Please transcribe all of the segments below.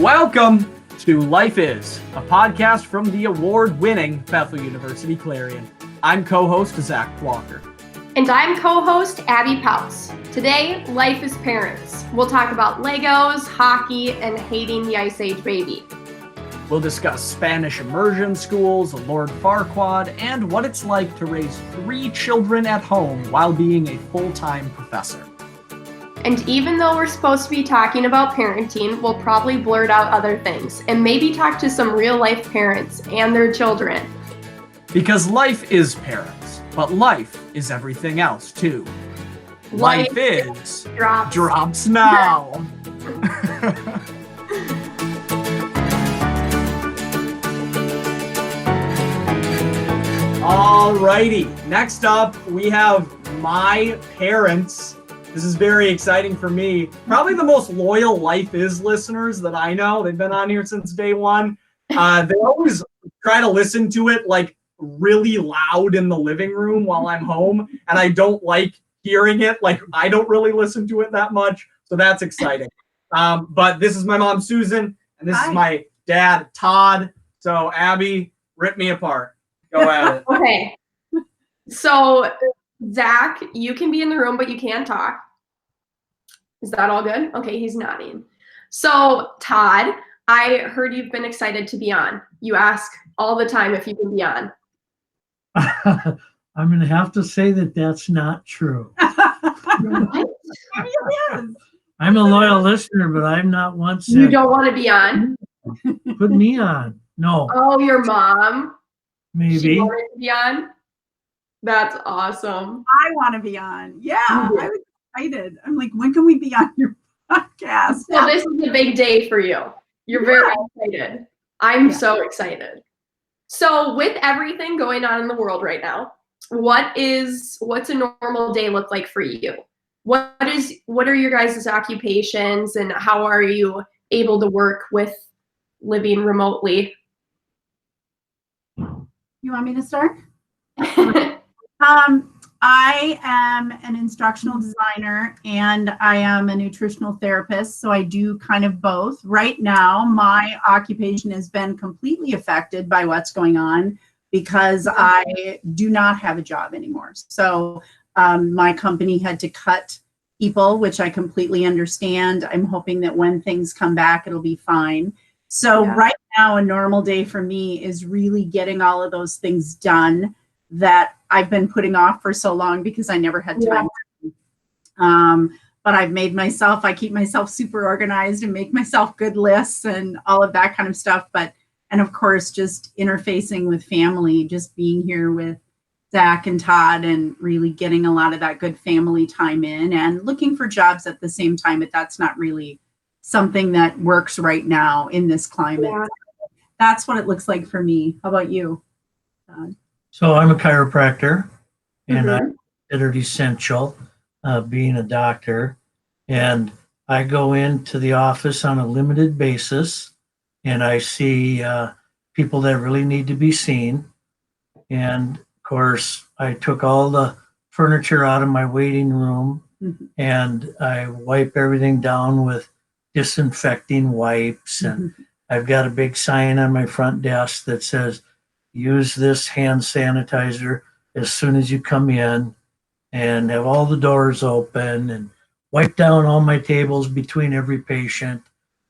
Welcome to Life Is, a podcast from the award-winning Bethel University Clarion. I'm co-host Zack Walker. And I'm co-host Abby Pautz. Today, Life is Parents. We'll talk about Legos, hockey, and hating the Ice Age baby. We'll discuss Spanish immersion schools, Lord Farquaad, and what it's like to raise 3 children at home while being a full-time professor. And even though we're supposed to be talking about parenting, we'll probably blurt out other things and maybe talk to some real-life parents and their children. Because life is parents, but life is everything else too. Life is drops now. Alrighty, next up we have my parents. This is very exciting for me. Probably the most loyal Life Is listeners that I know. They've been on here since day one. They always try to listen to it like really loud in the living room while I'm home, and I don't like hearing it. Like, I don't really listen to it that much, so that's exciting. But this is my mom, Susan, and this is my dad, Todd. So, Abby, rip me apart. Go at it. Okay. So, Zack, you can be in the room, but you can't talk. Is that all good? Okay, he's nodding. So, Todd, I heard you've been excited to be on. You ask all the time if you can be on. I'm going to have to say that that's not true. I'm a loyal listener, but I'm not once said, you don't want to be on? put me on. No. Oh, your mom? Maybe. She wanted to be on? That's awesome. I want to be on. Yeah, I was excited. I'm like, when can we be on your podcast? So this is a big day for you. You're very excited. I'm so excited. So with everything going on in the world right now, what's a normal day look like for you? What are your guys' occupations, and how are you able to work with living remotely? You want me to start? I am an instructional designer and I am a nutritional therapist, so I do kind of both. Right now, my occupation has been completely affected by what's going on because I do not have a job anymore. So my company had to cut people, which I completely understand. I'm hoping that when things come back, it'll be fine. So right now, a normal day for me is really getting all of those things done that I've been putting off for so long because I never had time. But I've made I keep myself super organized and make myself good lists and all of that kind of stuff. And of course, just interfacing with family, just being here with Zack and Todd and really getting a lot of that good family time in and looking for jobs at the same time. But that's not really something that works right now in this climate. Yeah. That's what it looks like for me. How about you, Todd? So I'm a chiropractor, and I consider it essential, being a doctor. And I go into the office on a limited basis, and I see people that really need to be seen. And of course, I took all the furniture out of my waiting room, and I wipe everything down with disinfecting wipes. And I've got a big sign on my front desk that says, use this hand sanitizer as soon as you come in, and have all the doors open and wipe down all my tables between every patient,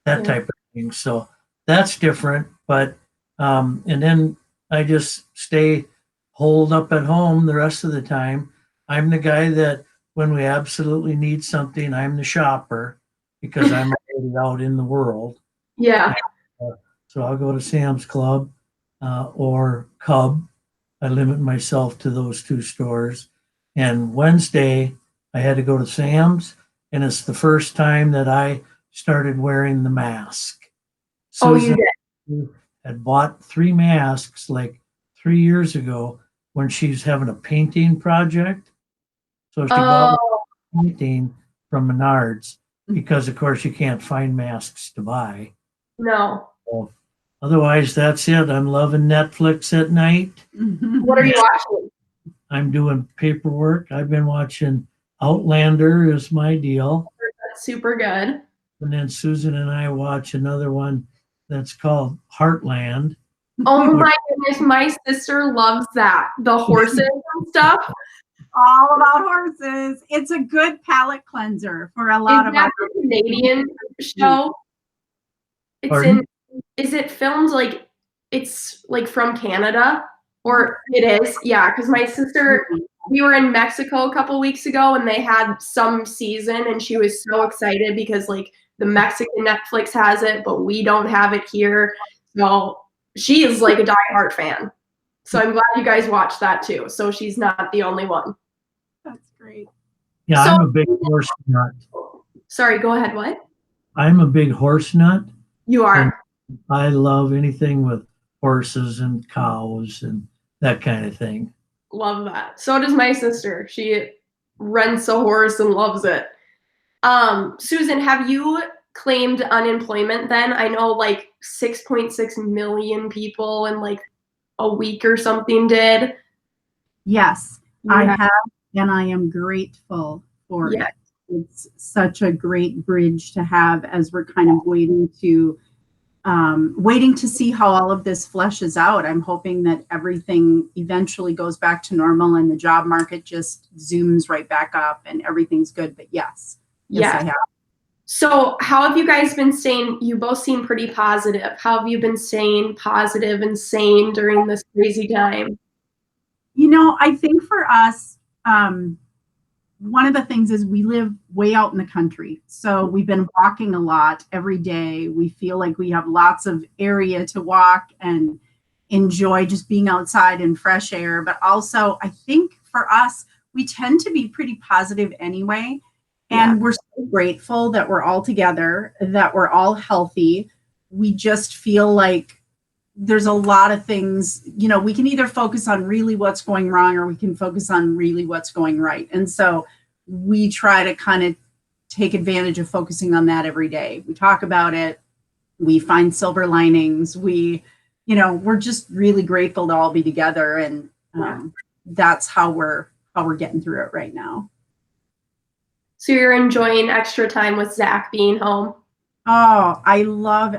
that type of thing. So that's different. But, and then I just stay holed up at home the rest of the time. I'm the guy that when we absolutely need something, I'm the shopper because I'm already out in the world. Yeah. So I'll go to Sam's Club. Or Cub. I limit myself to those 2 stores. And Wednesday, I had to go to Sam's, and it's the first time that I started wearing the mask. Susan had bought 3 masks like 3 years ago when she's having a painting project. So she bought a painting from Menards because, of course, you can't find masks to buy. No. So, otherwise, that's it. I'm loving Netflix at night. What are you watching? I'm doing paperwork. I've been watching Outlander is my deal. That's super good. And then Susan and I watch another one that's called Heartland. Oh my goodness, my sister loves that. The horses and stuff. All about horses. It's a good palate cleanser for a lot of Is that us. a Canadian show? It's Pardon? is it filmed like it's like from Canada? Or it is, yeah, because my sister, we were in Mexico a couple weeks ago and they had some season and she was so excited because like the Mexican Netflix has it, but we don't have it here. So she is like a diehard fan. So I'm glad you guys watched that too. So she's not the only one. That's great. Yeah, So- I'm a big horse nut. Sorry, go ahead. What? I'm a big horse nut. You are. And I love anything with horses and cows and that kind of thing. Love that. So does my sister. She rents a horse and loves it. Susan, have you claimed unemployment then? I know like 6.6 million people in like a week or something did. Yes, Yeah. I have, and I am grateful for Yeah. it. It's such a great bridge to have as we're kind of waiting to see how all of this fleshes out. I'm hoping that everything eventually goes back to normal and the job market just zooms right back up and everything's good. But yes, Yeah. I have. So how have you guys been staying? You both seem pretty positive. How have you been staying positive and sane during this crazy time? You know, I think for us, one of the things is we live way out in the country. So we've been walking a lot every day. We feel like we have lots of area to walk and enjoy just being outside in fresh air. But also, I think for us, we tend to be pretty positive anyway. And we're so grateful that we're all together, that we're all healthy. We just feel like there's a lot of things, you know, we can either focus on really what's going wrong or we can focus on really what's going right. And so we try to kind of take advantage of focusing on that every day. We talk about it. We find silver linings. We're just really grateful to all be together. And that's how we're getting through it right now. So you're enjoying extra time with Zack being home? Oh, I love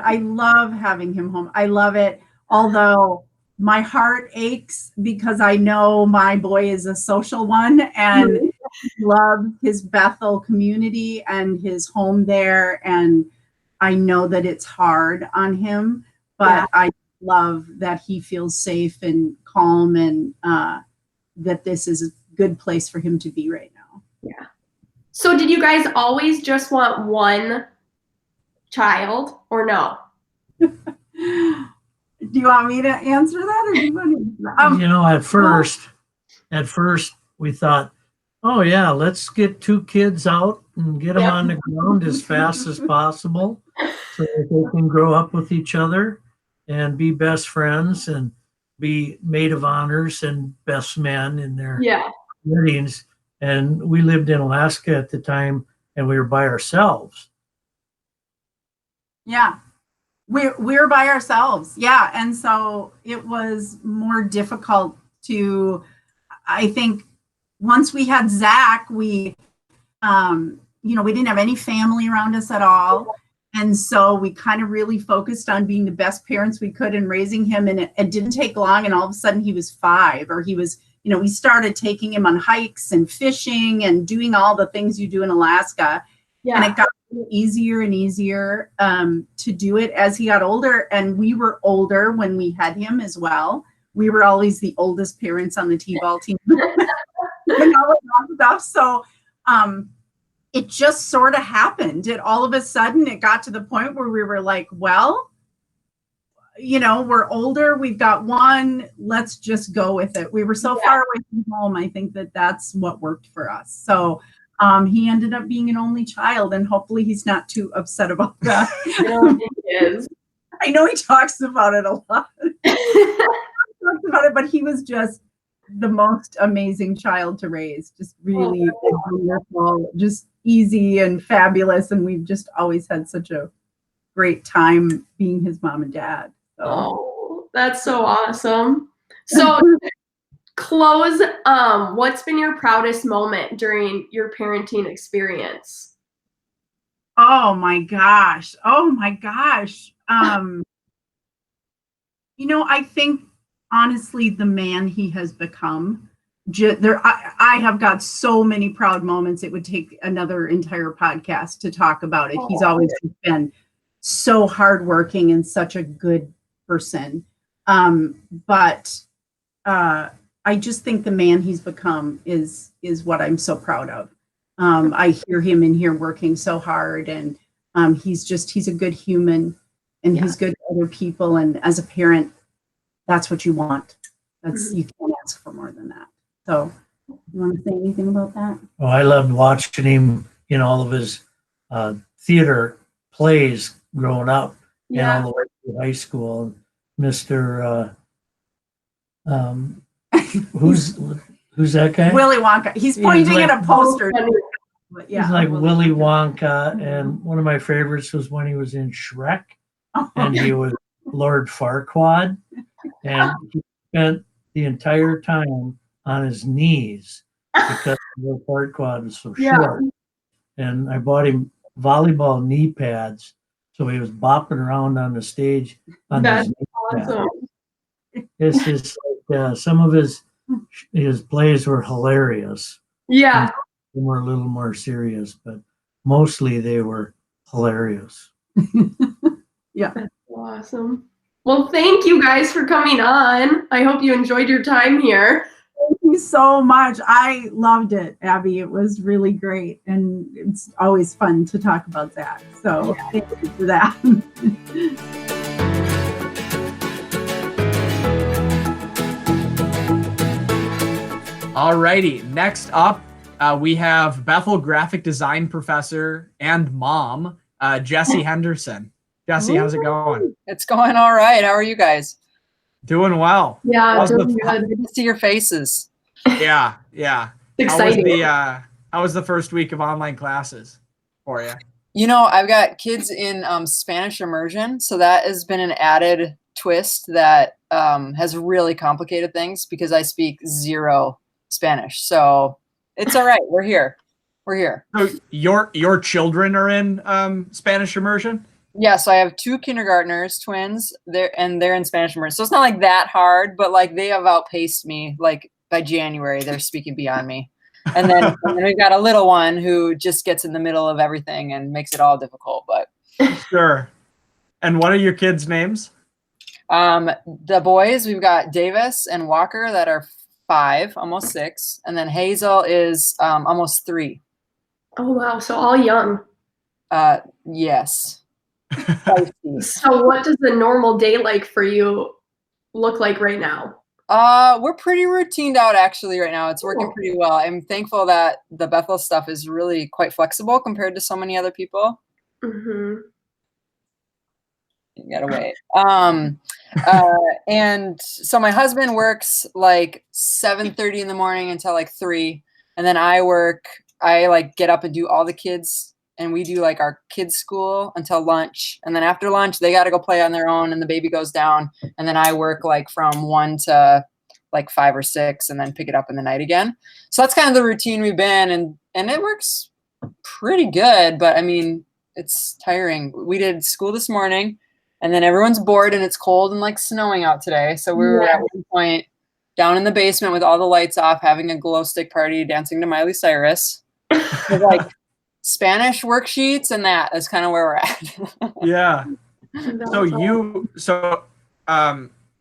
having him home. I love it. Although my heart aches because I know my boy is a social one and loves his Bethel community and his home there. And I know that it's hard on him, but I love that he feels safe and calm and that this is a good place for him to be right now. Yeah. So did you guys always just want one child or no? Do you want me to answer that or do you want to? At first we thought, oh yeah, let's get 2 kids out and get them on the ground as fast as possible so that they can grow up with each other and be best friends and be maid of honors and best men in their weddings. And we lived in Alaska at the time and we were by ourselves. Yeah. We're by ourselves. Yeah. And so it was more difficult I think once we had Zack, we didn't have any family around us at all. And so we kind of really focused on being the best parents we could and raising him. And it didn't take long. And all of a sudden he was 5 or he was, we started taking him on hikes and fishing and doing all the things you do in Alaska. Yeah. And it got easier and easier to do it as he got older. And we were older when we had him as well. We were always the oldest parents on the T-ball team and all of that stuff. So it just sort of happened. All of a sudden it got to the point where we were like, well, we're older. We've got one. Let's just go with it. We were so far away from home. I think that's what worked for us. So he ended up being an only child, and hopefully he's not too upset about that. I don't think he is. I know he talks about it a lot. But he was just the most amazing child to raise. Just really wonderful, just easy and fabulous. And we've just always had such a great time being his mom and dad. So. Oh, that's so awesome. So close, what's been your proudest moment during your parenting experience? Oh my gosh. Oh my gosh. I think honestly, the man he has become. I have got so many proud moments. It would take another entire podcast to talk about it. He's always been so hardworking and such a good person. But I just think the man he's become is what I'm so proud of. I hear him in here working so hard, and he's a good human, and he's good to other people. And as a parent, that's what you want. You can't ask for more than that. So, you want to say anything about that? Oh, I loved watching him in all of his theater plays growing up, and all the way through high school. Mr. Who's that guy? Willy Wonka. He's pointing at a poster. He's like Willy Wonka, and one of my favorites was when he was in Shrek, and he was Lord Farquaad, and he spent the entire time on his knees because Lord Farquaad was so short. And I bought him volleyball knee pads, so he was bopping around on the stage on his knee pads. It's just like some of his plays were hilarious. Yeah. Some were a little more serious, but mostly they were hilarious. Yeah. That's awesome. Well, thank you guys for coming on. I hope you enjoyed your time here. Thank you so much. I loved it, Abby. It was really great. And it's always fun to talk about Zack. So thank you for that. Alrighty, next up, we have Bethel graphic design professor and mom, Jessie Henderson. Jessie, how's it going? It's going all right. How are you guys? Doing well. Yeah, doing Good to see your faces. Yeah. Exciting. How was the first week of online classes for you? You know, I've got kids in Spanish immersion, so that has been an added twist that has really complicated things because I speak zero Spanish. So it's all right. We're here. So your children are in Spanish immersion? Yes, I have 2 kindergartners, twins. They're in Spanish immersion. So it's not like that hard, but like they have outpaced me. Like by January, they're speaking beyond me. And then we've got a little one who just gets in the middle of everything and makes it all difficult. But Sure. And what are your kids' names? the boys, we've got Davis and Walker that are 5, almost 6, and then Hazel is almost 3. Oh, wow. So all young. Yes. So what does the normal day like for you look like right now? We're pretty routined out actually right now. It's working pretty well. I'm thankful that the Bethel stuff is really quite flexible compared to so many other people. Mm-hmm. You gotta wait. And so my husband works like 7:30 in the morning until like 3, and then I like get up and do all the kids, and we do like our kids school until lunch, and then after lunch they got to go play on their own, and the baby goes down, and then I work like from 1 to like 5 or 6, and then pick it up in the night again. So that's kind of the routine we've been, and it works pretty good, but I mean it's tiring. We did school this morning, and then everyone's bored and it's cold and like snowing out today. So we were at one point down in the basement with all the lights off, having a glow stick party, dancing to Miley Cyrus. With like Spanish worksheets, and that is kind of where we're at. Yeah.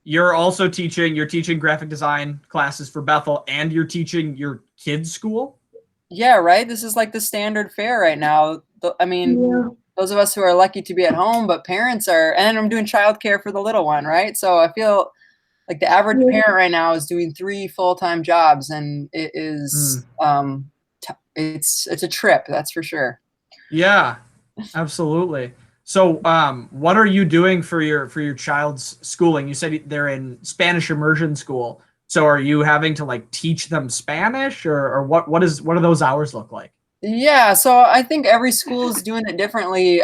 You're also teaching graphic design classes for Bethel, and you're teaching your kids' school? Yeah, right. This is like the standard fare right now. I mean, those of us who are lucky to be at home, but parents are, and I'm doing childcare for the little one, right? So I feel like the average parent right now is doing 3 full-time jobs, and it is, it's a trip, that's for sure. Yeah, absolutely. So, what are you doing for your child's schooling? You said they're in Spanish immersion school. So, are you having to like teach them Spanish, or what do those hours look like? Yeah, so I think every school is doing it differently.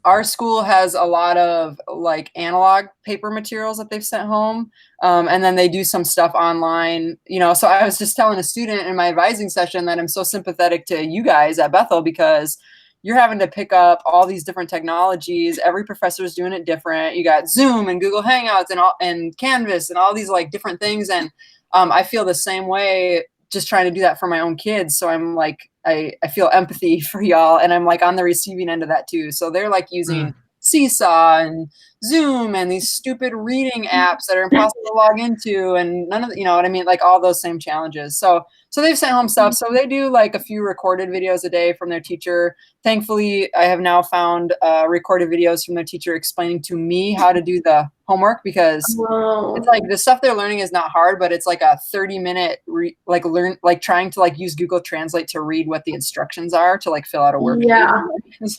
Our school has a lot of like analog paper materials that they've sent home, and then they do some stuff online. You know, so I was just telling a student in my advising session that I'm so sympathetic to you guys at Bethel because you're having to pick up all these different technologies. Every professor is doing it different. You got Zoom and Google Hangouts and Canvas and all these like different things. And I feel the same way just trying to do that for my own kids. So I'm like, I feel empathy for y'all, and I'm like on the receiving end of that too. So they're like using Seesaw and Zoom and these stupid reading apps that are impossible to log into, and none of the, you know what I mean? Like all those same challenges. So they've sent home stuff. So they do like a few recorded videos a day from their teacher. Thankfully, I have now found recorded videos from their teacher explaining to me how to do the homework, because it's like the stuff they're learning is not hard, but it's like a 30-minute trying to like use Google Translate to read what the instructions are to like fill out a worksheet. Yeah.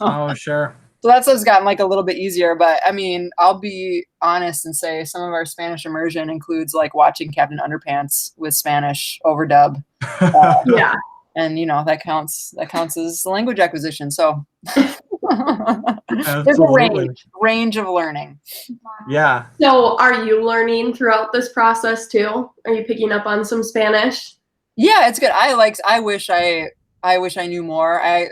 Oh, sure. So that's what's gotten like a little bit easier. But I mean, I'll be honest and say some of our Spanish immersion includes like watching Captain Underpants with Spanish overdub. Yeah. And you know, that counts as language acquisition. So there's a range of learning. Yeah. So are you learning throughout this process too? Are you picking up on some Spanish? Yeah, it's good. I wish I knew more. I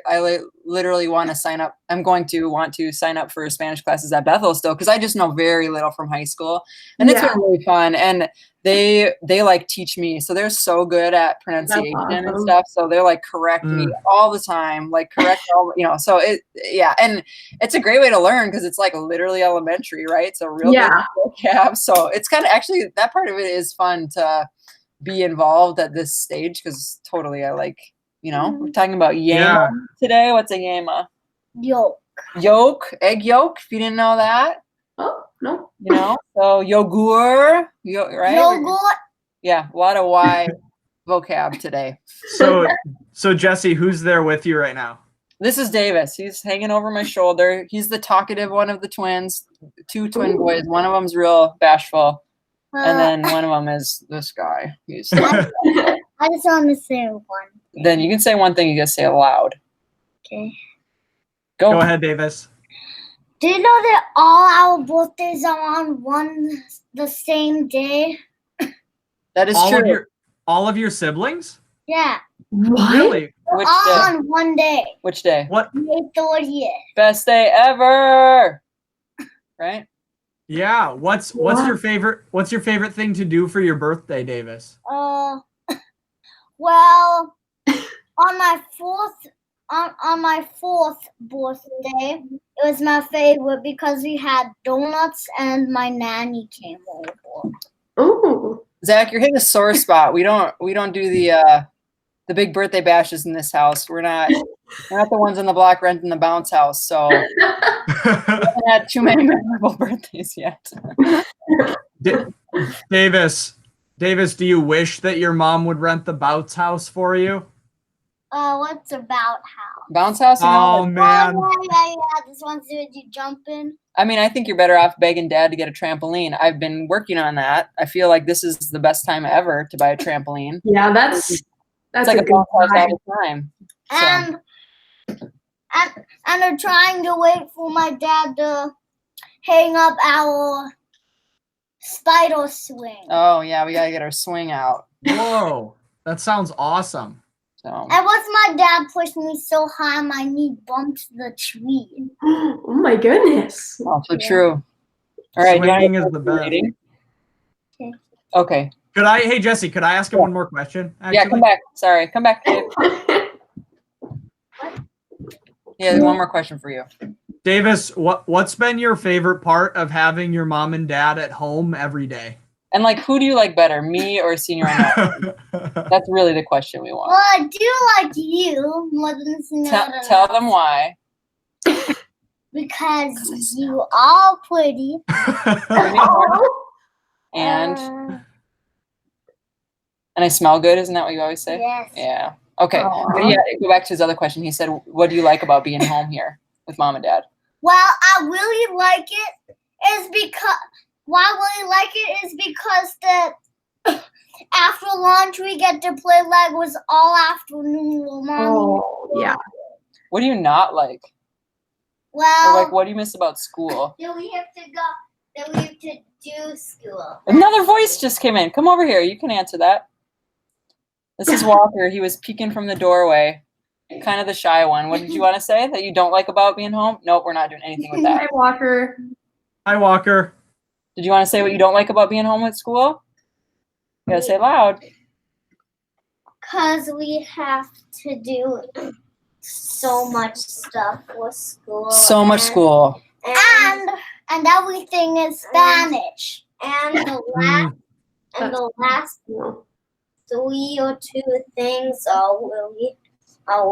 literally want to sign up. I'm going to want to sign up for Spanish classes at Bethel still, because I just know very little from high school, and it's been really fun. And they like teach me, so they're so good at pronunciation and stuff. So they're like correct me all the time, like correct all, you know. So and it's a great way to learn because it's like literally elementary, right? So real good vocab. So it's kind of actually that part of it is fun to be involved at this stage, because totally I like. You know, we're talking about yama today. What's a yama? Yolk. Yolk, egg yolk. If you didn't know that. Oh, no. You know, so yogurt, right? Yogurt. Yeah, a lot of Y vocab today. So Jesse, who's there with you right now? This is Davis. He's hanging over my shoulder. He's the talkative one of the twins, two twin boys. One of them's real bashful, and then one of them is this guy. He's I just want to say one. Then you can say one thing. You gotta say it loud. Okay. Go ahead, Davis. Do you know that all our birthdays are on the same day? That is true. All of your siblings? Yeah. What? Really? We're all on one day. Which day? What? May 30th. Best day ever. Right? Yeah. What's your favorite thing to do for your birthday, Davis? Well, on my fourth birthday, it was my favorite because we had donuts and my nanny came over. Ooh. Zach, you're hitting a sore spot. We don't do the big birthday bashes in this house. We're not the ones on the block renting the bounce house. So we haven't had too many memorable birthdays yet. Davis, do you wish that your mom would rent the bounce house for you? What's a bounce house? Bounce house? You know, Man. Yeah, this one's that you jump in. I mean, I think you're better off begging Dad to get a trampoline. I've been working on that. I feel like this is the best time ever to buy a trampoline. Yeah, that's like a bounce house all the time. And I'm trying to wait for my dad to hang up our spider swing. Oh yeah, we gotta get our swing out. Whoa, that sounds awesome. So. And once my dad pushed me so high, my knee bumped the tree. Oh my goodness. Also true. All right, swinging is the best. Okay. Hey Jesse, could I ask you one more question? Actually? Yeah, come back. Sorry, come back, Dave. Yeah, one more question for you. Davis, what's been your favorite part of having your mom and dad at home every day? And like, who do you like better, me or Senior on That's really the question we want. Well, I do like you more than Senior. Tell them why. Because you are pretty. And I smell good, isn't that what you always say? Yes. Yeah. Okay. But yeah, go back to his other question. He said, what do you like about being home here with Mom and Dad? Well, I really like it is because that after lunch we get to play Legos all afternoon with Mommy. Oh, yeah. What do you not like? Well, or like, what do you miss about school? Then we have to do school. Another voice just came in. Come over here. You can answer that. This is Walker. He was peeking from the doorway, kind of the shy one. What did you want to say that you don't like about being home? Nope, we're not doing anything with that. Hi, Walker. Hi, Walker. Did you want to say what you don't like about being home at school? You gotta say it loud. Because we have to do so much stuff with school. So much school. And everything is Spanish. And the last 3 or 2 things are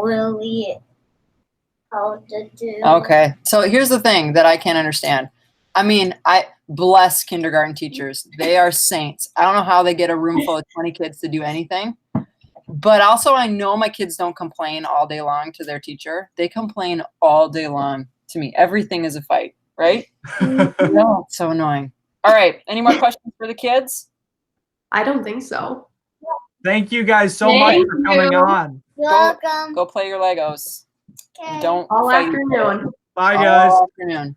really hard to do. Okay, so here's the thing that I can't understand. I mean, I bless kindergarten teachers. They are saints. I don't know how they get a room full of 20 kids to do anything. But also, I know my kids don't complain all day long to their teacher. They complain all day long to me. Everything is a fight, right? No, it's so annoying. All right, any more questions for the kids? I don't think so. Thank you guys so much Thank for coming you. on. You're welcome. Go play your Legos. Okay. Don't All fight. afternoon. Bye, guys. All afternoon.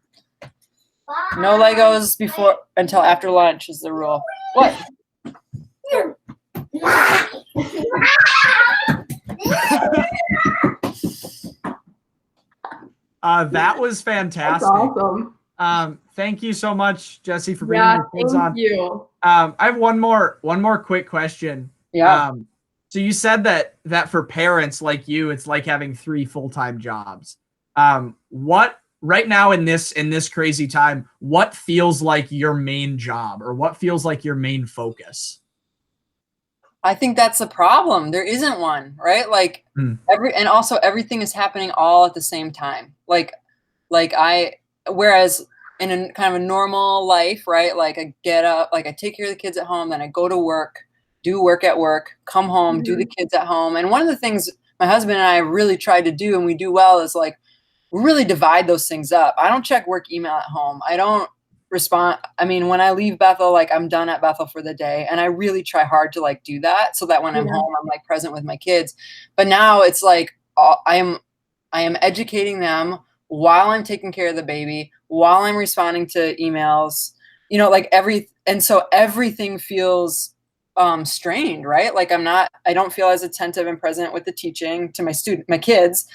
Bye. No Legos until after lunch is the rule. What? That was That's fantastic. awesome. Thank you so much, Jesse, for bringing Yeah, your kids thank on. you. I have one more quick question. Yeah. So you said that for parents like you, it's like having 3 full-time jobs. What right now in this crazy time, what feels like your main job, or what feels like your main focus? I think that's the problem. There isn't one, right? Like and also everything is happening all at the same time. Whereas in a kind of a normal life, right? Like I get up, like I take care of the kids at home, then I go to work, do work at work, come home, do the kids at home. And one of the things my husband and I really tried to do, and we do well, is like really divide those things up. I don't check work email at home. I don't respond. I mean, when I leave Bethel, like I'm done at Bethel for the day, and I really try hard to like do that so that when I'm home, I'm like present with my kids. But now it's like I am educating them while I'm taking care of the baby, while I'm responding to emails, like so everything feels strained, right? Like I don't feel as attentive and present with the teaching to my kids.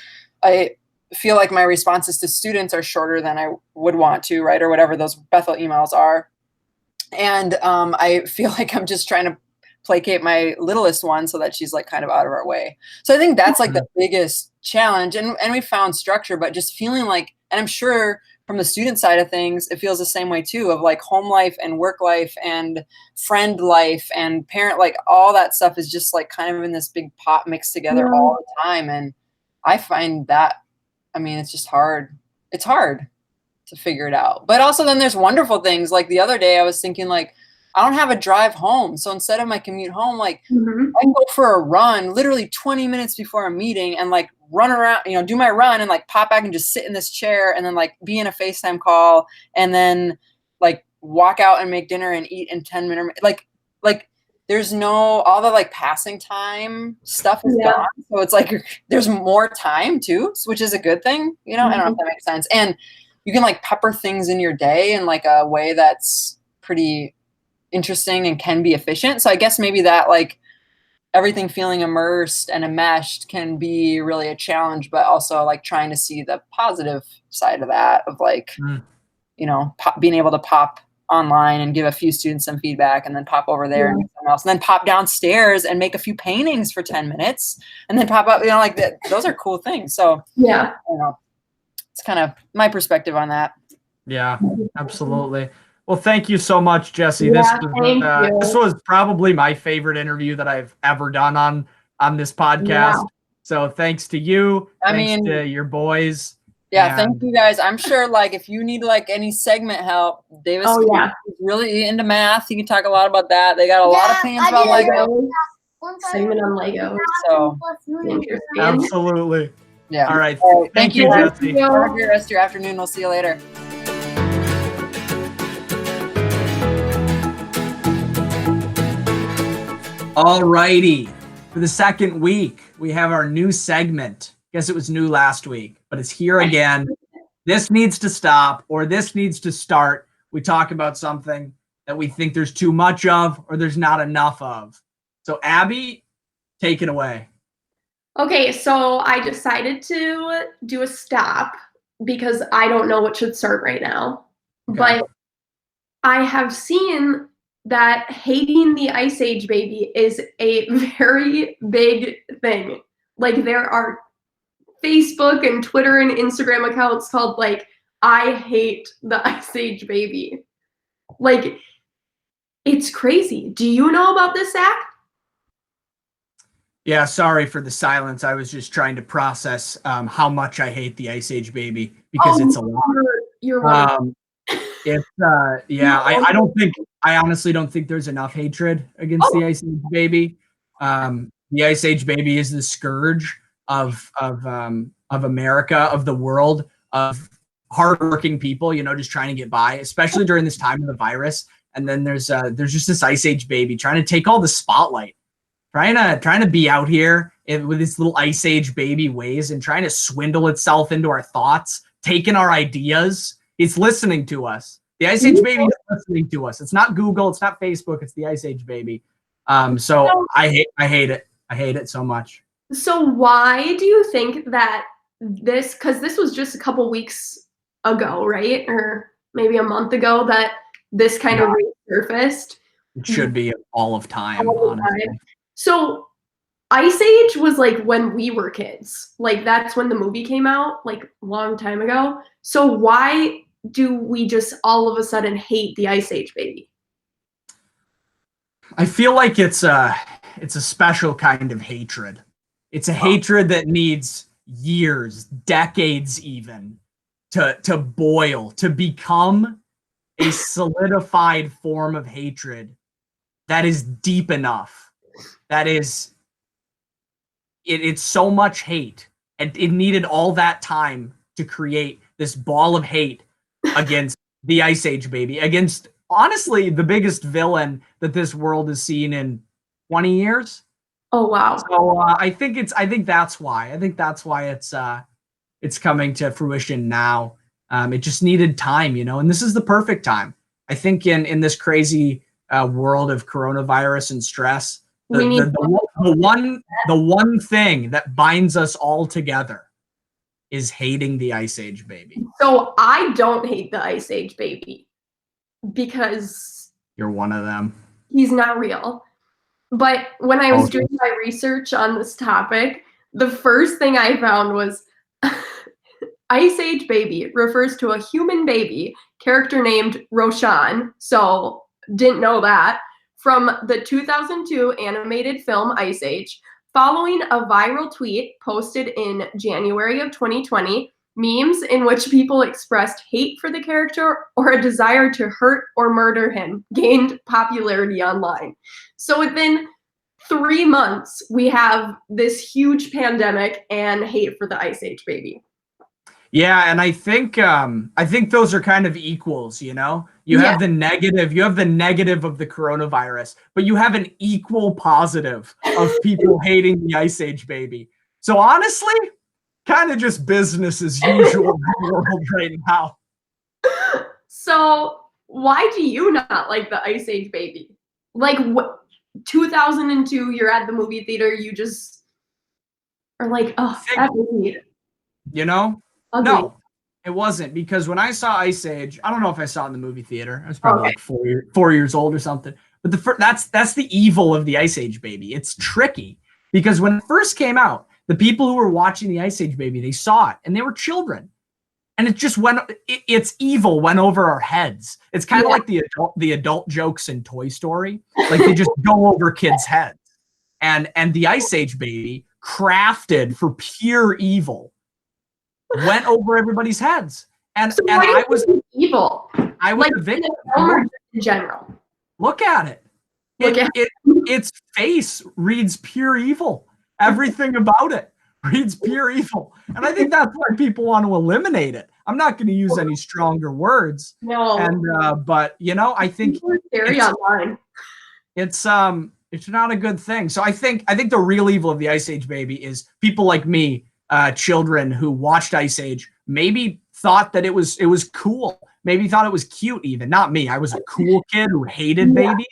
I feel like my responses to students are shorter than I would want to, right? Or whatever those Bethel emails are. And I feel like I'm just trying to placate my littlest one so that she's like kind of out of our way. So I think that's like the biggest challenge. And we found structure, but just feeling like, and I'm sure from the student side of things, it feels the same way too, of like home life and work life and friend life and parent, like all that stuff is just like kind of in this big pot mixed together all the time. And I find that, I mean, it's just hard. It's hard to figure it out. But also then there's wonderful things. Like the other day I was thinking like, I don't have a drive home. So instead of my commute home, like I can go for a run literally 20 minutes before a meeting and like run around, do my run and like pop back and just sit in this chair and then like be in a FaceTime call and then like walk out and make dinner and eat in 10 minutes. Like there's all the like passing time stuff is gone. So it's like there's more time too, which is a good thing. I don't know if that makes sense. And you can like pepper things in your day in like a way that's pretty interesting and can be efficient. So I guess maybe that like everything feeling immersed and enmeshed can be really a challenge, but also like trying to see the positive side of that of like, being able to pop online and give a few students some feedback and then pop over there and do something else and then pop downstairs and make a few paintings for 10 minutes and then pop up, like that. Those are cool things. So it's kind of my perspective on that. Yeah, absolutely. Well, thank you so much, Jesse. This was probably my favorite interview that I've ever done on this podcast. Yeah. So thanks to you. Thanks to your boys. Yeah, thank you guys. I'm sure like if you need like any segment help, Davis is really into math. He can talk a lot about that. They got a lot of opinions about Lego. Segment on Lego. So absolutely. Yeah. All right. Thank you, Jesse. Have a great rest of your afternoon. We'll see you later. All righty. For the second week, we have our new segment. Guess it was new last week, but it's here again. This needs to stop or this needs to start. We talk about something that we think there's too much of or there's not enough of. So Abby, take it away. Okay, so I decided to do a stop because I don't know what should start right now. Okay. But I have seen that hating the Ice Age baby is a very big thing. Like there are Facebook and Twitter and Instagram accounts called like I hate the Ice Age baby. Like it's crazy. Do you know about this, Zach? Yeah, sorry for the silence. I was just trying to process how much I hate the Ice Age baby because it's a lot. You're wonderful. It's yeah, I honestly don't think there's enough hatred against the Ice Age baby. The Ice Age baby is the scourge of America, of the world, of hardworking people, you know, just trying to get by, especially during this time of the virus. And then there's just this Ice Age baby trying to take all the spotlight, trying to be out here with this little Ice Age baby ways and trying to swindle itself into our thoughts, taking our ideas. It's listening to us. The Ice Age baby is listening to us. It's not Google. It's not Facebook. It's the Ice Age baby. So I hate it. I hate it so much. So why do you think that this, because this was just a couple weeks ago, right? Or maybe a month ago that this kind of resurfaced. It should be all of time, honestly. So Ice Age was like when we were kids. Like that's when the movie came out, like a long time ago. So why do we just all of a sudden hate the Ice Age baby? I feel like it's a special kind of hatred. It's a hatred that needs years, decades even, to boil, to become a solidified form of hatred that is deep enough. That is, it's so much hate, and it needed all that time to create this ball of hate against the Ice Age baby, against honestly the biggest villain that this world has seen in 20 years. Oh wow! So I think that's why. I think that's why it's coming to fruition now. It just needed time, you know, and this is the perfect time. I think in this crazy world of coronavirus and stress, the one thing that binds us all together is hating the Ice Age baby. So I don't hate the Ice Age baby because you're one of them. He's not real. But when I was doing my research on this topic, the first thing I found was Ice Age baby refers to a human baby character named Roshan. So didn't know that. From the 2002 animated film Ice Age, following a viral tweet posted in January of 2020, memes in which people expressed hate for the character or a desire to hurt or murder him gained popularity online. So within 3 months, we have this huge pandemic and hate for the Ice Age baby. Yeah, and I think those are kind of equals, you know? You have the negative of the coronavirus, but you have an equal positive of people hating the Ice Age baby. So honestly, kind of just business as usual in the world right now. So why do you not like the Ice Age baby? Like 2002, you're at the movie theater, you just are like, oh, that movie. You know? Ugly. No, it wasn't, because when I saw Ice Age, I don't know if I saw it in the movie theater. I was probably like 4 years old or something. But that's the evil of the Ice Age baby. It's tricky because when it first came out, the people who were watching the Ice Age baby, they saw it and they were children. And it just its evil went over our heads. It's kind of like the adult jokes in Toy Story. Like they just go over kids' heads. And the Ice Age baby, crafted for pure evil, went over everybody's heads. And I was evil. I was the victim. In general. Look at it. Its face reads pure evil. Everything about it reads pure evil. And I think that's why people want to eliminate it. I'm not going to use any stronger words. No. And but you know, I think it's not a good thing. So I think the real evil of the Ice Age baby is people like me, children who watched Ice Age, maybe thought that it was cool, maybe thought it was cute. Even not me. I was a cool kid who hated babies.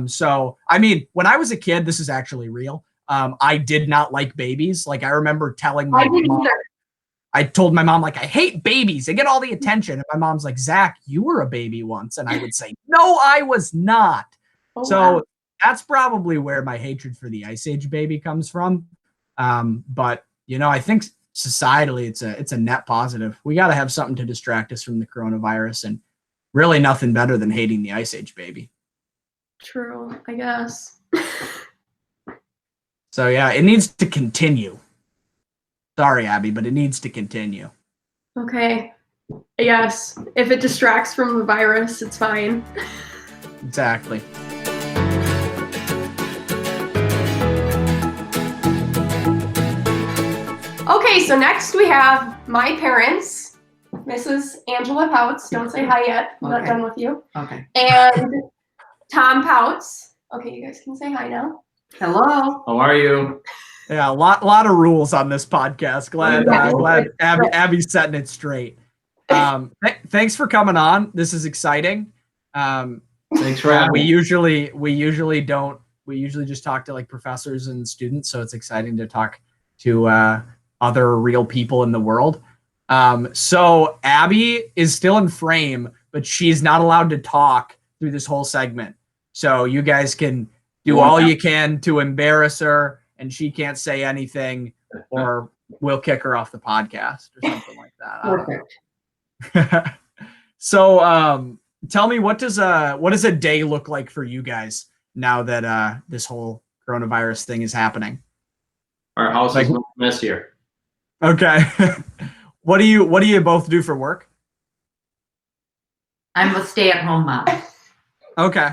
So I mean, when I was a kid, this is actually real. I did not like babies. Like I remember telling my I didn't mom, either. I told my mom, like, I hate babies. They get all the attention. And my mom's like, Zach, you were a baby once. And I would say, no, I was not. Oh, So wow. that's probably where my hatred for the Ice Age baby comes from. But, I think societally it's a net positive. We got to have something to distract us from the coronavirus, and really nothing better than hating the Ice Age baby. True, I guess. So yeah, it needs to continue. Sorry, Abby, but it needs to continue. Okay. Yes. If it distracts from the virus, it's fine. Exactly. Okay, so next we have my parents, Mrs. Angela Pautz. Don't say hi yet. I'm not Okay. done with you. Okay. And Tom Pautz. Okay, you guys can say hi now. Hello. How are you? Yeah, a lot of rules on this podcast. Glad Abby's setting it straight. Thanks for coming on. This is exciting. Thanks for having we me. usually just talk to like professors and students, so it's exciting to talk to other real people in the world. So Abby is still in frame, but she's not allowed to talk through this whole segment. So you guys can do all you can to embarrass her, and she can't say anything, or we'll kick her off the podcast or something like that. Perfect. So tell me, what does a day look like for you guys now that this whole coronavirus thing is happening? Our house is much messier. Okay. What do you both do for work? I'm a stay-at-home mom. Okay.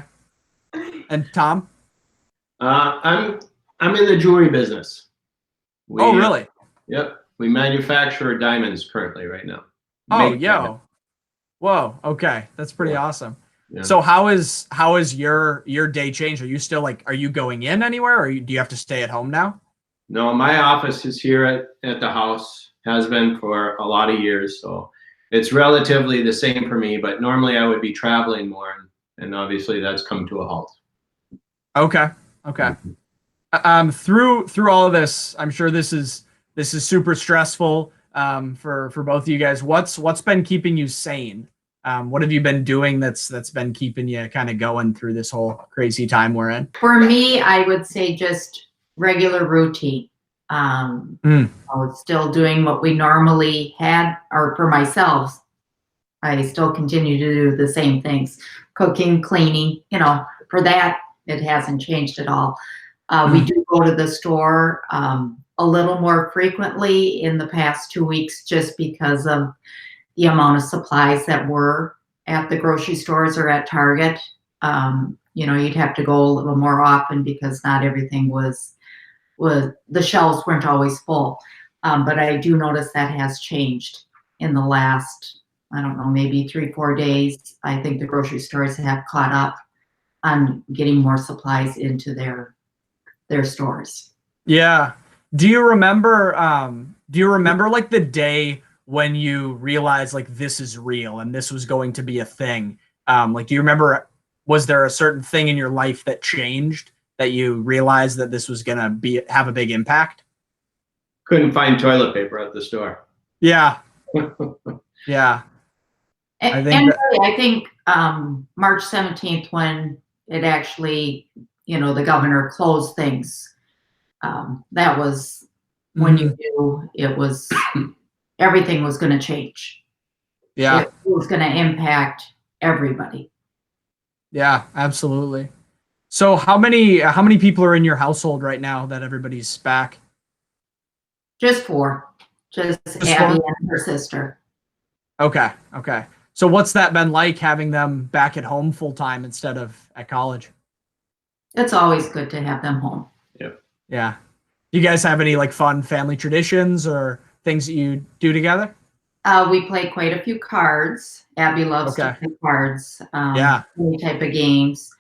And Tom? I'm in the jewelry business. Oh, really? Yep. We manufacture diamonds currently right now. Oh, Make yo. diamonds. Whoa. Okay. That's pretty awesome. Yeah. So how is your day changed? Are you still are you going in anywhere, or do you have to stay at home now? No, my office is here at the house, has been for a lot of years. So it's relatively the same for me, but normally I would be traveling more, and obviously that's come to a halt. Okay. Through all of this, I'm sure this is super stressful for both of you guys. What's been keeping you sane? What have you been doing that's been keeping you kind of going through this whole crazy time we're in? For me, I would say just regular routine. I was still doing what we normally had, or for myself, I still continue to do the same things: cooking, cleaning. For that, it hasn't changed at all. We do go to the store a little more frequently in the past 2 weeks, just because of the amount of supplies that were at the grocery stores or at Target. You'd have to go a little more often because not everything was the shelves weren't always full. But I do notice that has changed in the last, I don't know, maybe 3-4 days. I think the grocery stores have caught up on getting more supplies into their stores. Yeah. Do you remember like the day when you realized like this is real and this was going to be a thing? Do you remember, was there a certain thing in your life that changed, that you realized that this was gonna have a big impact? Couldn't find toilet paper at the store. Yeah. Yeah. I think March 17th, when it actually, the governor closed things, that was when you knew it was, everything was going to change. Yeah. It was going to impact everybody. Yeah, absolutely. So how many people are in your household right now that everybody's back? Just 4. Just Abby and her sister. Okay. So what's that been like, having them back at home full time instead of at college? It's always good to have them home. Yeah. Do you guys have any like fun family traditions or things that you do together? We play quite a few cards. Abby loves to play cards. Any type of games.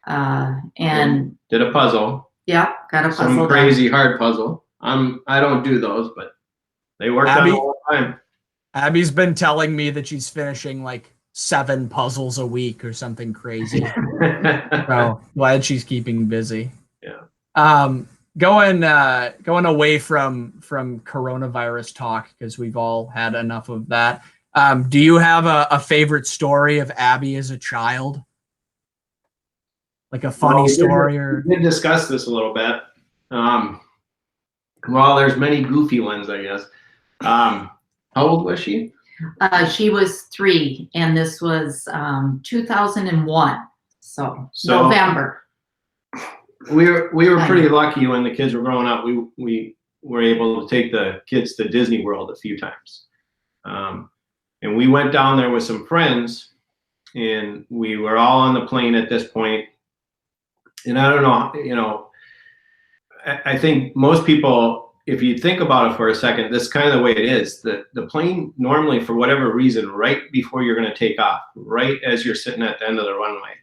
And did a puzzle. Yeah, got a puzzle. Some crazy hard puzzle. I don't do those, but they work out all the time. Abby's been telling me that she's finishing like 7 puzzles a week or something crazy. So glad she's keeping busy. Yeah. going away from coronavirus talk, because we've all had enough of that. Do you have a favorite story of Abby as a child? Like a funny story or? We did discuss this a little bit. Well, there's many goofy ones, I guess. How old was she? She was 3, and this was 2001. So November. We were pretty lucky when the kids were growing up. We were able to take the kids to Disney World a few times. And we went down there with some friends, and we were all on the plane at this point. And I don't know, I think most people, if you think about it for a second, this is kind of the way it is. The plane normally, for whatever reason, right before you're going to take off, right as you're sitting at the end of the runway,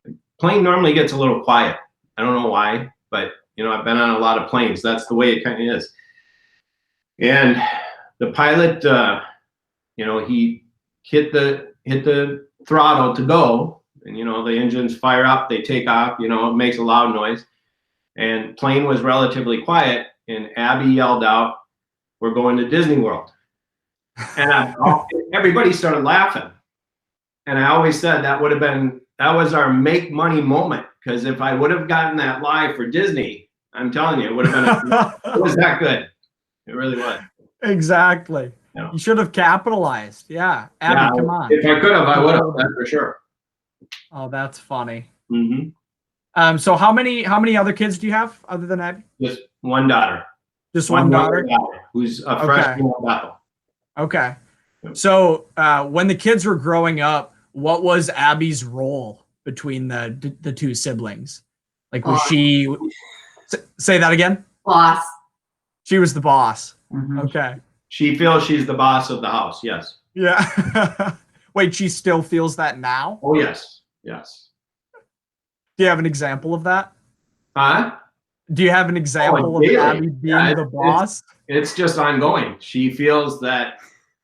the plane normally gets a little quiet. I don't know why, but I've been on a lot of planes. That's the way it kind of is. And the pilot, he hit the throttle to go, and the engines fire up, they take off. It makes a loud noise, and plane was relatively quiet. And Abby yelled out, "We're going to Disney World," and everybody started laughing. And I always said that was our make money moment, because if I would have gotten that live for Disney, I'm telling you, it would have been it was that good. It really was. Exactly. Yeah. You should have capitalized. Yeah, Abby, come on. If I could have, I would have. That's for sure. Oh, that's funny. Mm-hmm. So how many other kids do you have other than Abby? Just one daughter. Just one daughter? Who's a freshman at Bethel. Okay. So when the kids were growing up, what was Abby's role between the two siblings? Like, was she? Say that again. Boss. She was the boss. Mm-hmm. Okay. She feels she's the boss of the house. Yes. Yeah. Wait, she still feels that now? Oh yes. Yes. Do you have an example of that? Huh? Do you have an example of Abby being the boss? It's just ongoing. She feels that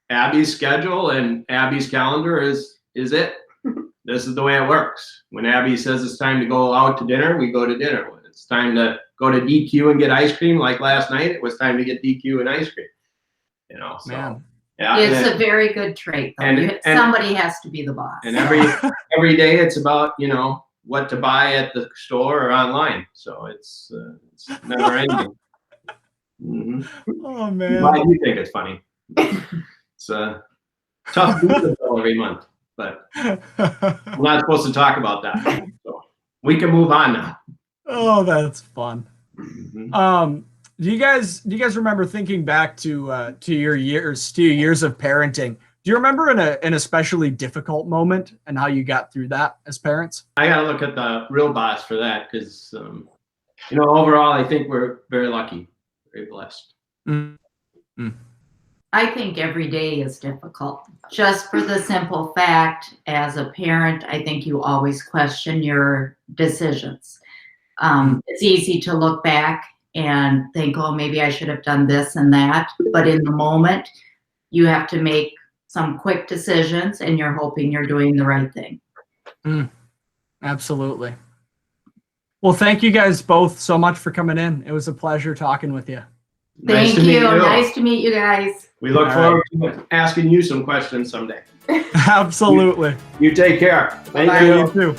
Abby's schedule and Abby's calendar is it. This is the way it works. When Abby says it's time to go out to dinner, we go to dinner. When it's time to go to DQ and get ice cream, like last night, it was time to get DQ and ice cream. So Man. yeah, It's a very good trait, though. Somebody has to be the boss. And every day it's about what to buy at the store or online. So it's never ending. Mm-hmm. Oh man. Why do you think it's funny? It's a tough bill every month, but we're not supposed to talk about that. So we can move on now. Oh, that's fun. Mm-hmm. Do you guys remember thinking back to your years of parenting? Do you remember an especially difficult moment and how you got through that as parents? I got to look at the real boss for that, because overall I think we're very lucky, very blessed. Mm-hmm. I think every day is difficult, just for the simple fact, as a parent, I think you always question your decisions. It's easy to look back and think, oh, maybe I should have done this and that. But in the moment, you have to make some quick decisions, and you're hoping you're doing the right thing. Absolutely. Well, thank you guys both so much for coming in. It was a pleasure talking with you. Thank you. Nice to meet you guys. We look forward to asking you some questions someday. Absolutely. You take care. Thank Bye. you. You too.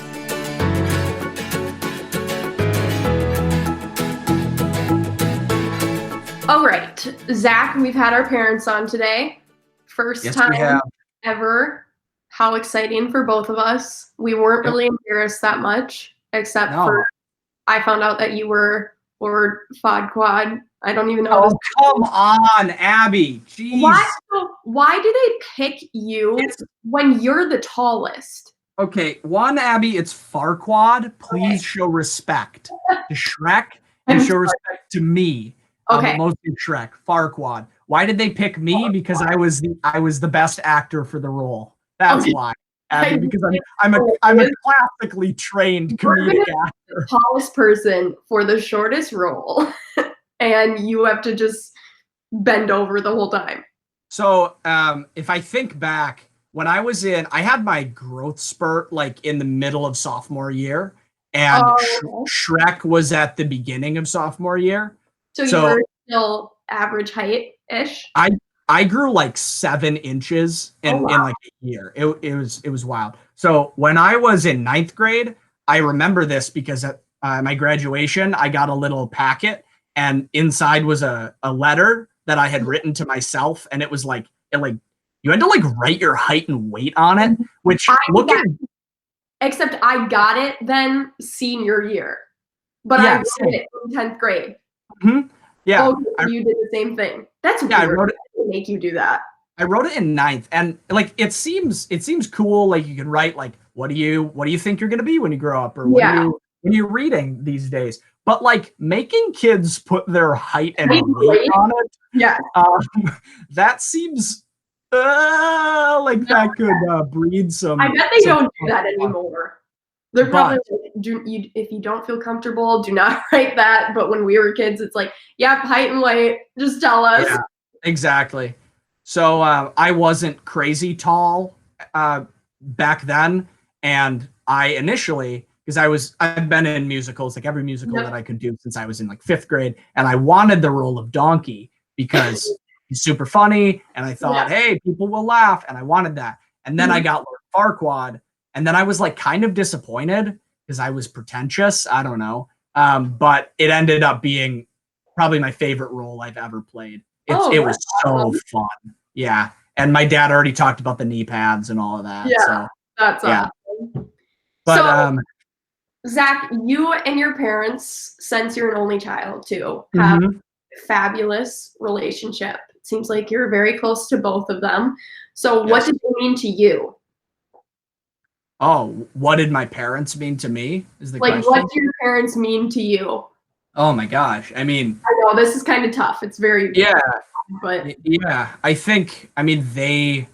All right, Zach, we've had our parents on today. First Yes, we time have. ever. How exciting for both of us. We weren't really embarrassed that much, except for I found out that you were or FOD Quad. I don't even know. Oh, come on, Abby. Jeez. Why do they pick you when you're the tallest? Okay, one, Abby, it's Farquad. Please show respect to Shrek and show respect to me. Okay. Mostly Shrek, Farquad. Why did they pick me? Because I was the best actor for the role. That's why, Abby. Because I'm a classically trained comedic actor. The tallest person for the shortest role, and you have to just bend over the whole time. So, if I think back, when I had my growth spurt like in the middle of sophomore year, and Oh, Shrek was at the beginning of sophomore year. so you So were still average height-ish? I grew like 7 inches Oh, in wow. like a year. It was wild. So when I was in 9th grade, I remember this because at my graduation, I got a little packet, and inside was a letter that I had written to myself, and it was like you had to like write your height and weight on it, which Except I got it then senior year, but I Yeah, wrote same. it in 10th grade. Yeah, Oh, you did the same thing. That's I weird. wrote it. They make you do that. I wrote it in 9th, and like it seems cool. Like you can write like what do you think you're gonna be when you grow up, or what Yeah. are you reading these days? But like making kids put their height and Height and weight weight? on it, Yeah. that seems like that could breed some. I bet they some don't do that anymore. They're probably But- like, if you don't feel comfortable, do not write that. But when we were kids, it's like, yep, height and weight. Just tell us. Yeah, exactly. So I wasn't crazy tall back then, and I initially, because I've been in musicals, like every musical Yep. that I could do since I was in like 5th grade, and I wanted the role of Donkey because he's super funny, and I thought, hey, people will laugh, and I wanted that. And then I got Lord Farquaad, and then I was like kind of disappointed because I was pretentious. I don't know, but it ended up being probably my favorite role I've ever played. It was so fun. Yeah. And my dad already talked about the knee pads and all of that. Yeah, So that's yeah. awesome. But So, Zach, you and your parents, since you're an only child too, have a fabulous relationship. It seems like you're very close to both of them. So what did it mean to you? oh, what did my parents mean to me? Is the Like, question. what do your parents mean to you? Oh my gosh. I mean, I know this is kind of tough. It's very but yeah. I mean they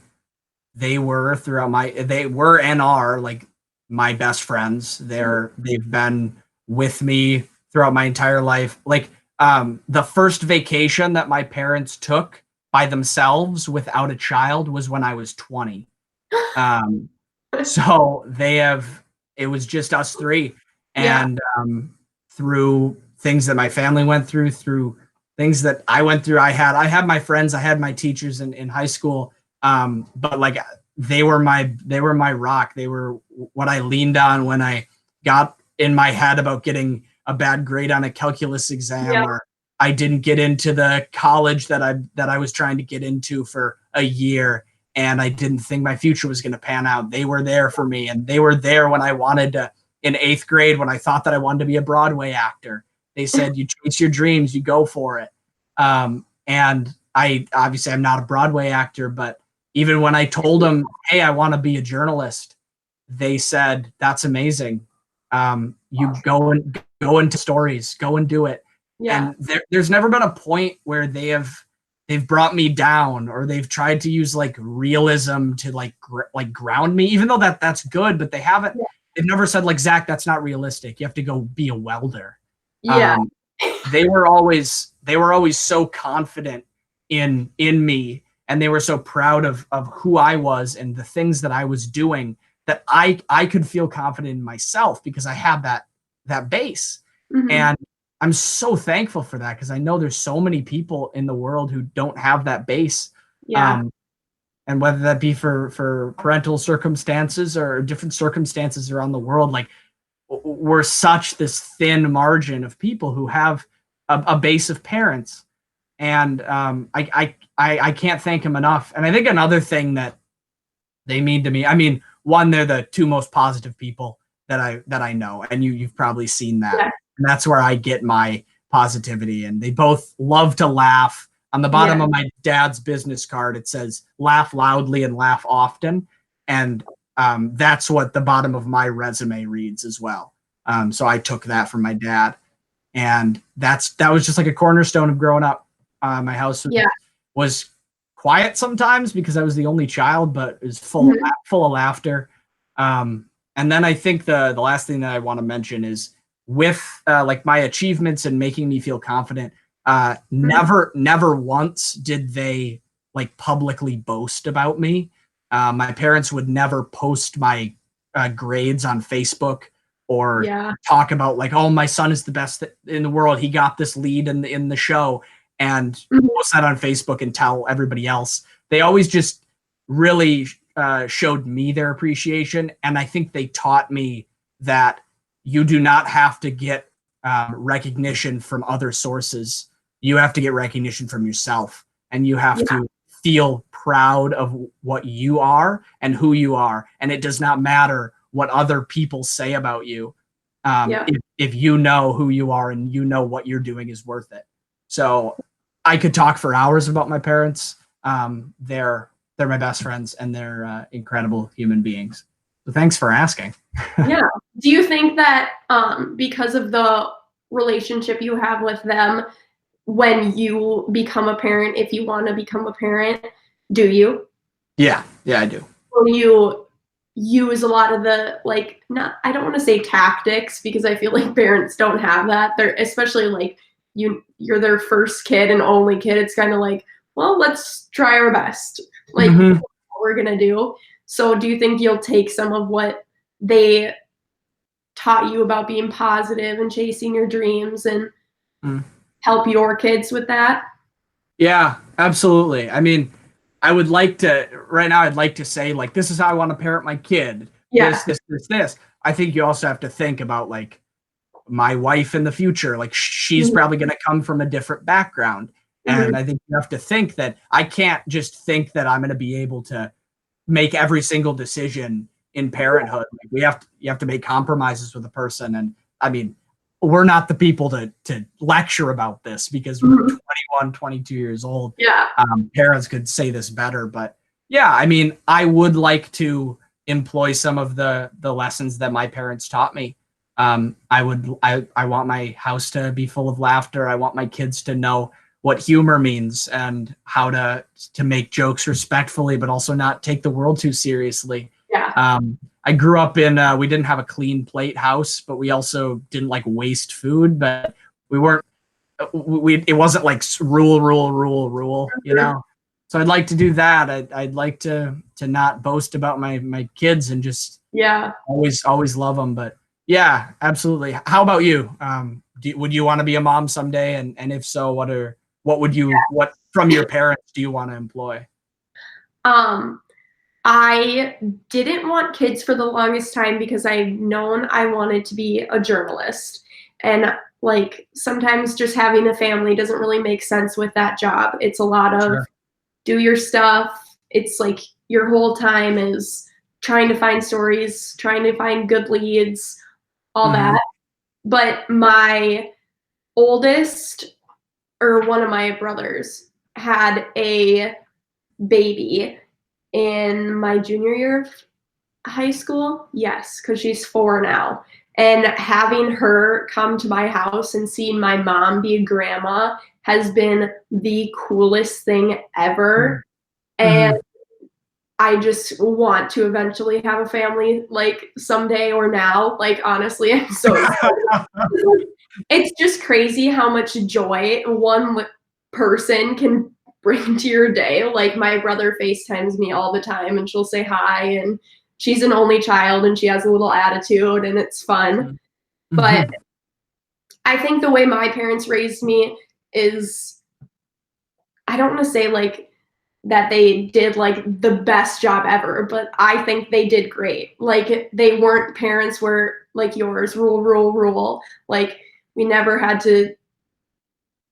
were they were and are like my best friends. They've been with me throughout my entire life. Like the first vacation that my parents took by themselves without a child was when I was 20. So it was just us three. And through things that my family went through things that I went through, I had my friends, I had my teachers in high school. But like they were my rock. They were what I leaned on when I got in my head about getting a bad grade on a calculus exam, or I didn't get into the college that I was trying to get into for a year, and I didn't think my future was going to pan out. They were there for me, and they were there when I wanted to. In 8th grade, when I thought that I wanted to be a Broadway actor, they said, "You chase your dreams, you go for it." And I obviously I'm not a Broadway actor, but even when I told them, "Hey, I want to be a journalist," they said, "That's amazing. You go into stories, go and do it." yeah. And there's never been a point where they've brought me down, or they've tried to use like realism to like ground me, even though that's good, but they haven't. They've never said like, "Zach, that's not realistic. You have to go be a welder." Yeah. They were always so confident in me, and they were so proud of who I was and the things that I was doing, that I could feel confident in myself because I had that base. And I'm so thankful for that, because I know there's so many people in the world who don't have that base. And whether that be for parental circumstances or different circumstances around the world, like we're such this thin margin of people who have a base of parents. And I can't thank them enough. And I think another thing that they mean to me, I mean, one, they're the two most positive people that I know, and you've probably seen that. Yeah. And that's where I get my positivity. And they both love to laugh. On the bottom of my dad's business card, it says "laugh loudly and laugh often," and that's what the bottom of my resume reads as well. So I took that from my dad, and that was just like a cornerstone of growing up. My house was quiet sometimes because I was the only child, but it was full of laughter. And then I think the last thing that I want to mention is with like my achievements and making me feel confident. Never once did they like publicly boast about me. My parents would never post my grades on Facebook or Yeah. talk about like, oh, my son is the best in the world. He got this lead in the show, and post that on Facebook and tell everybody else. They always just really showed me their appreciation. And I think they taught me that you do not have to get recognition from other sources. You have to get recognition from yourself, and you have to feel proud of what you are and who you are. And it does not matter what other people say about you. If you know who you are and you know what you're doing is worth it. So I could talk for hours about my parents. They're my best friends, and they're incredible human beings. So thanks for asking. Yeah. Do you think that because of the relationship you have with them, when you become a parent, if you want to become a parent, do you? Yeah, I do. Will you use a lot of the, like, not, I don't want to say tactics, because I feel like parents don't have that. They're, especially like you're their first kid and only kid. It's kind of like, well, let's try our best. Like, what we're going to do. So do you think you'll take some of what they taught you about being positive and chasing your dreams and help your kids with that? Yeah, absolutely. I mean, I would like to, right now, I'd like to say, like, this is how I want to parent my kid. Yeah. This. I think you also have to think about, like, my wife in the future. Like, she's probably going to come from a different background. And I think you have to think that I can't just think that I'm going to be able to make every single decision in parenthood. Like, you have to make compromises with a person. And I mean, we're not the people to lecture about this, because we're 21, 22 years old. Yeah. Parents could say this better, but yeah, I mean, I would like to employ some of the lessons that my parents taught me. I want my house to be full of laughter. I want my kids to know what humor means and how to make jokes respectfully, but also not take the world too seriously. Yeah. I grew up in, we didn't have a clean plate house, but we also didn't like waste food, but it wasn't like rule, you know? So I'd like to do that. I'd like to not boast about my kids and just always love them. But yeah, absolutely. How about you? Would you want to be a mom someday? And if so, what from your parents do you want to employ? I didn't want kids for the longest time because I've known I wanted to be a journalist. And like, sometimes just having a family doesn't really make sense with that job. It's a lot of do your stuff. It's like your whole time is trying to find stories, trying to find good leads, all that. But my oldest, or one of my brothers, had a baby in my junior year of high school. Yes, because she's 4 now. And having her come to my house and seeing my mom be a grandma has been the coolest thing ever. And I just want to eventually have a family, like someday or now. Like, honestly, I'm so excited. It's just crazy how much joy one person can bring to your day. Like, my brother FaceTimes me all the time, and she'll say hi, and she's an only child and she has a little attitude, and it's fun. But I think the way my parents raised me is, I don't want to say like that they did like the best job ever, but I think they did great. Like, they weren't parents where like yours, rule. Like, we never had to,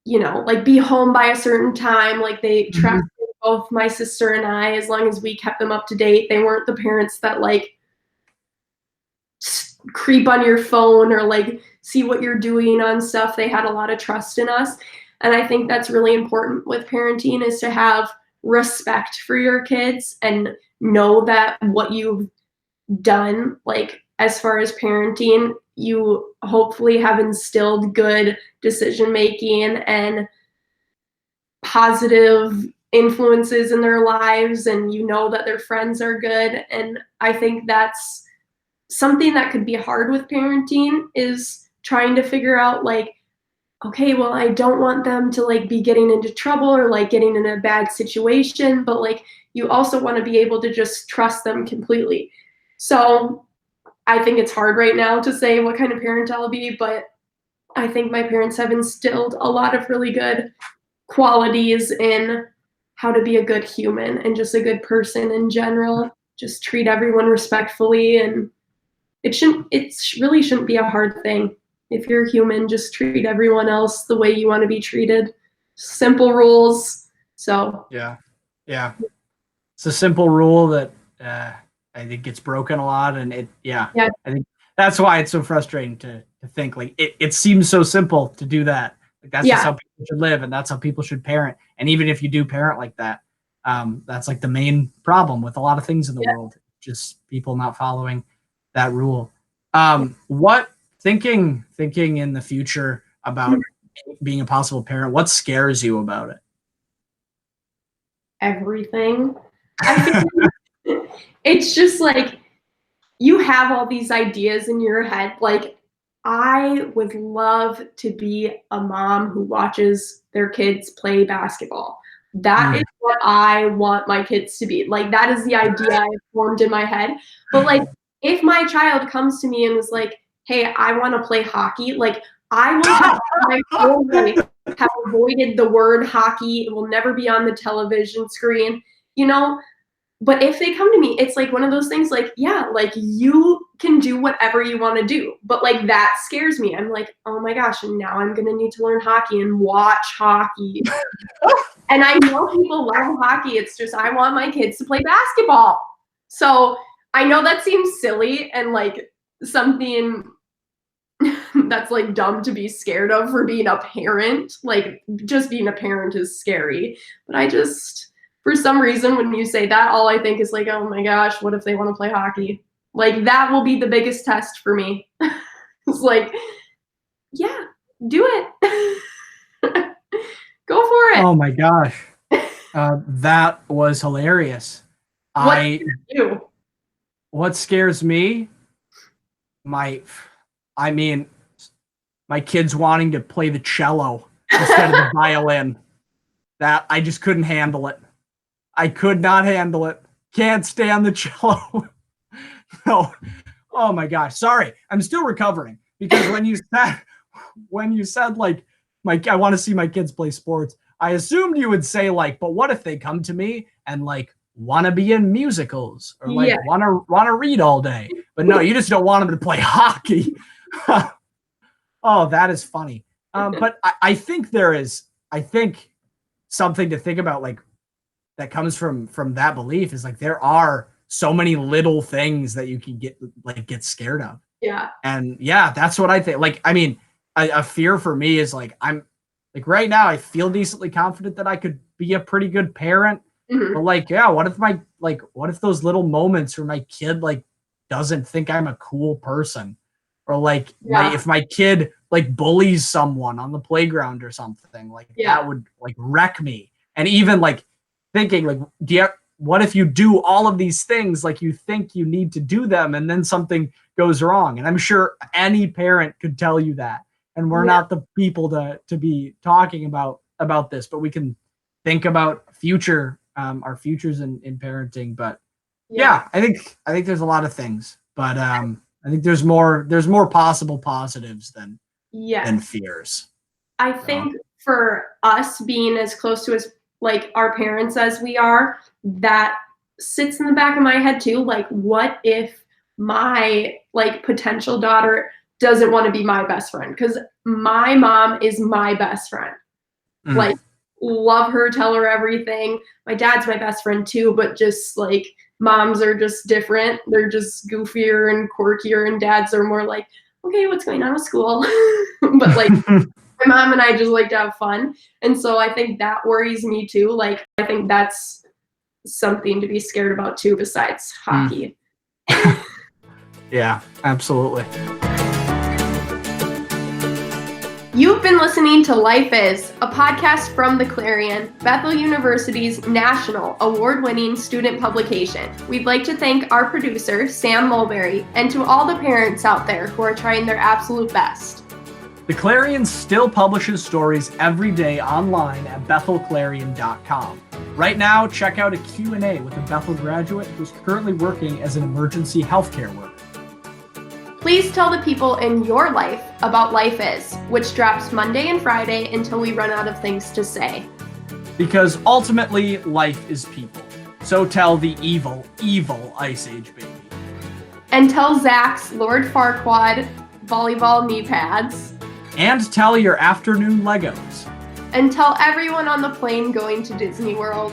you know, like be home by a certain time. Like, they trusted both my sister and I, as long as we kept them up to date. They weren't the parents that like creep on your phone or like see what you're doing on stuff. They had a lot of trust in us. And I think that's really important with parenting, is to have respect for your kids and know that what you've done, like as far as parenting, you hopefully have instilled good decision making and positive influences in their lives, and you know that their friends are good. And I think that's something that could be hard with parenting, is trying to figure out like, okay, well, I don't want them to like be getting into trouble or like getting in a bad situation, but like you also want to be able to just trust them completely. So I think it's hard right now to say what kind of parent I'll be, but I think my parents have instilled a lot of really good qualities in how to be a good human and just a good person in general. Just treat everyone respectfully, and it really shouldn't be a hard thing. If you're human, just treat everyone else the way you want to be treated. Simple rules. So Yeah. It's a simple rule that I think gets broken a lot, and I think that's why it's so frustrating to think like it seems so simple to do that. Like that's just how people should live, and that's how people should parent. And even if you do parent like that, that's like the main problem with a lot of things in the world, just people not following that rule. What thinking in the future about being a possible parent, what scares you about it? Everything. I think it's just like you have all these ideas in your head. Like, I would love to be a mom who watches their kids play basketball. That is what I want my kids to be. Like, that is the idea I formed in my head. But like, if my child comes to me and is like, hey, I want to play hockey, like, I will have my whole life have avoided the word hockey. It will never be on the television screen, you know? But if they come to me, it's like one of those things like, yeah, like you can do whatever you want to do. But like that scares me. I'm like, oh my gosh, and now I'm going to need to learn hockey and watch hockey. And I know people love hockey. It's just I want my kids to play basketball. So I know that seems silly and like something that's like dumb to be scared of for being a parent. Like just being a parent is scary. But I just, for some reason, when you say that, all I think is like, oh my gosh, what if they want to play hockey? Like that will be the biggest test for me. It's like, yeah, do it. Go for it. Oh my gosh. That was hilarious. What scares me? My kids wanting to play the cello instead of the violin. That I just couldn't handle it. I could not handle it. Can't stand the cello. No. Oh my gosh. Sorry. I'm still recovering because when you said like I want to see my kids play sports, I assumed you would say like, but what if they come to me and like want to be in musicals or like want to read all day? But no, you just don't want them to play hockey. Oh, that is funny. But I think something to think about like that comes from that belief is like there are so many little things that you can get scared of. Yeah. And that's what I think. Like, I mean, a fear for me is like I'm like right now I feel decently confident that I could be a pretty good parent. Mm-hmm. But like, what if those little moments where my kid like doesn't think I'm a cool person, or like if my kid like bullies someone on the playground or something, like that would like wreck me. And even like thinking like, what if you do all of these things like you think you need to do them and then something goes wrong? And I'm sure any parent could tell you that. And we're not the people to be talking about this, but we can think about our futures in parenting. But I think there's a lot of things, but I think there's more possible positives than fears. I think for us being as close to like our parents as we are, that sits in the back of my head too. Like, what if my like potential daughter doesn't want to be my best friend? Because my mom is my best friend. Like, love her, tell her everything. My dad's my best friend too, but just like moms are just different. They're just goofier and quirkier, and dads are more like, okay, what's going on with school? But like my mom and I just like to have fun. And so I think that worries me too. Like, I think that's something to be scared about too, besides hockey. Yeah, absolutely. You've been listening to Life Is, a podcast from the Clarion, Bethel University's national award-winning student publication. We'd like to thank our producer, Sam Mulberry, and to all the parents out there who are trying their absolute best. The Clarion still publishes stories every day online at bethelclarion.com. Right now, check out a Q&A with a Bethel graduate who's currently working as an emergency healthcare worker. Please tell the people in your life about Life Is, which drops Monday and Friday until we run out of things to say. Because ultimately, life is people. So tell the evil, evil Ice Age baby. And tell Zack's Lord Farquaad volleyball knee pads. And tell your afternoon Legos. And tell everyone on the plane going to Disney World.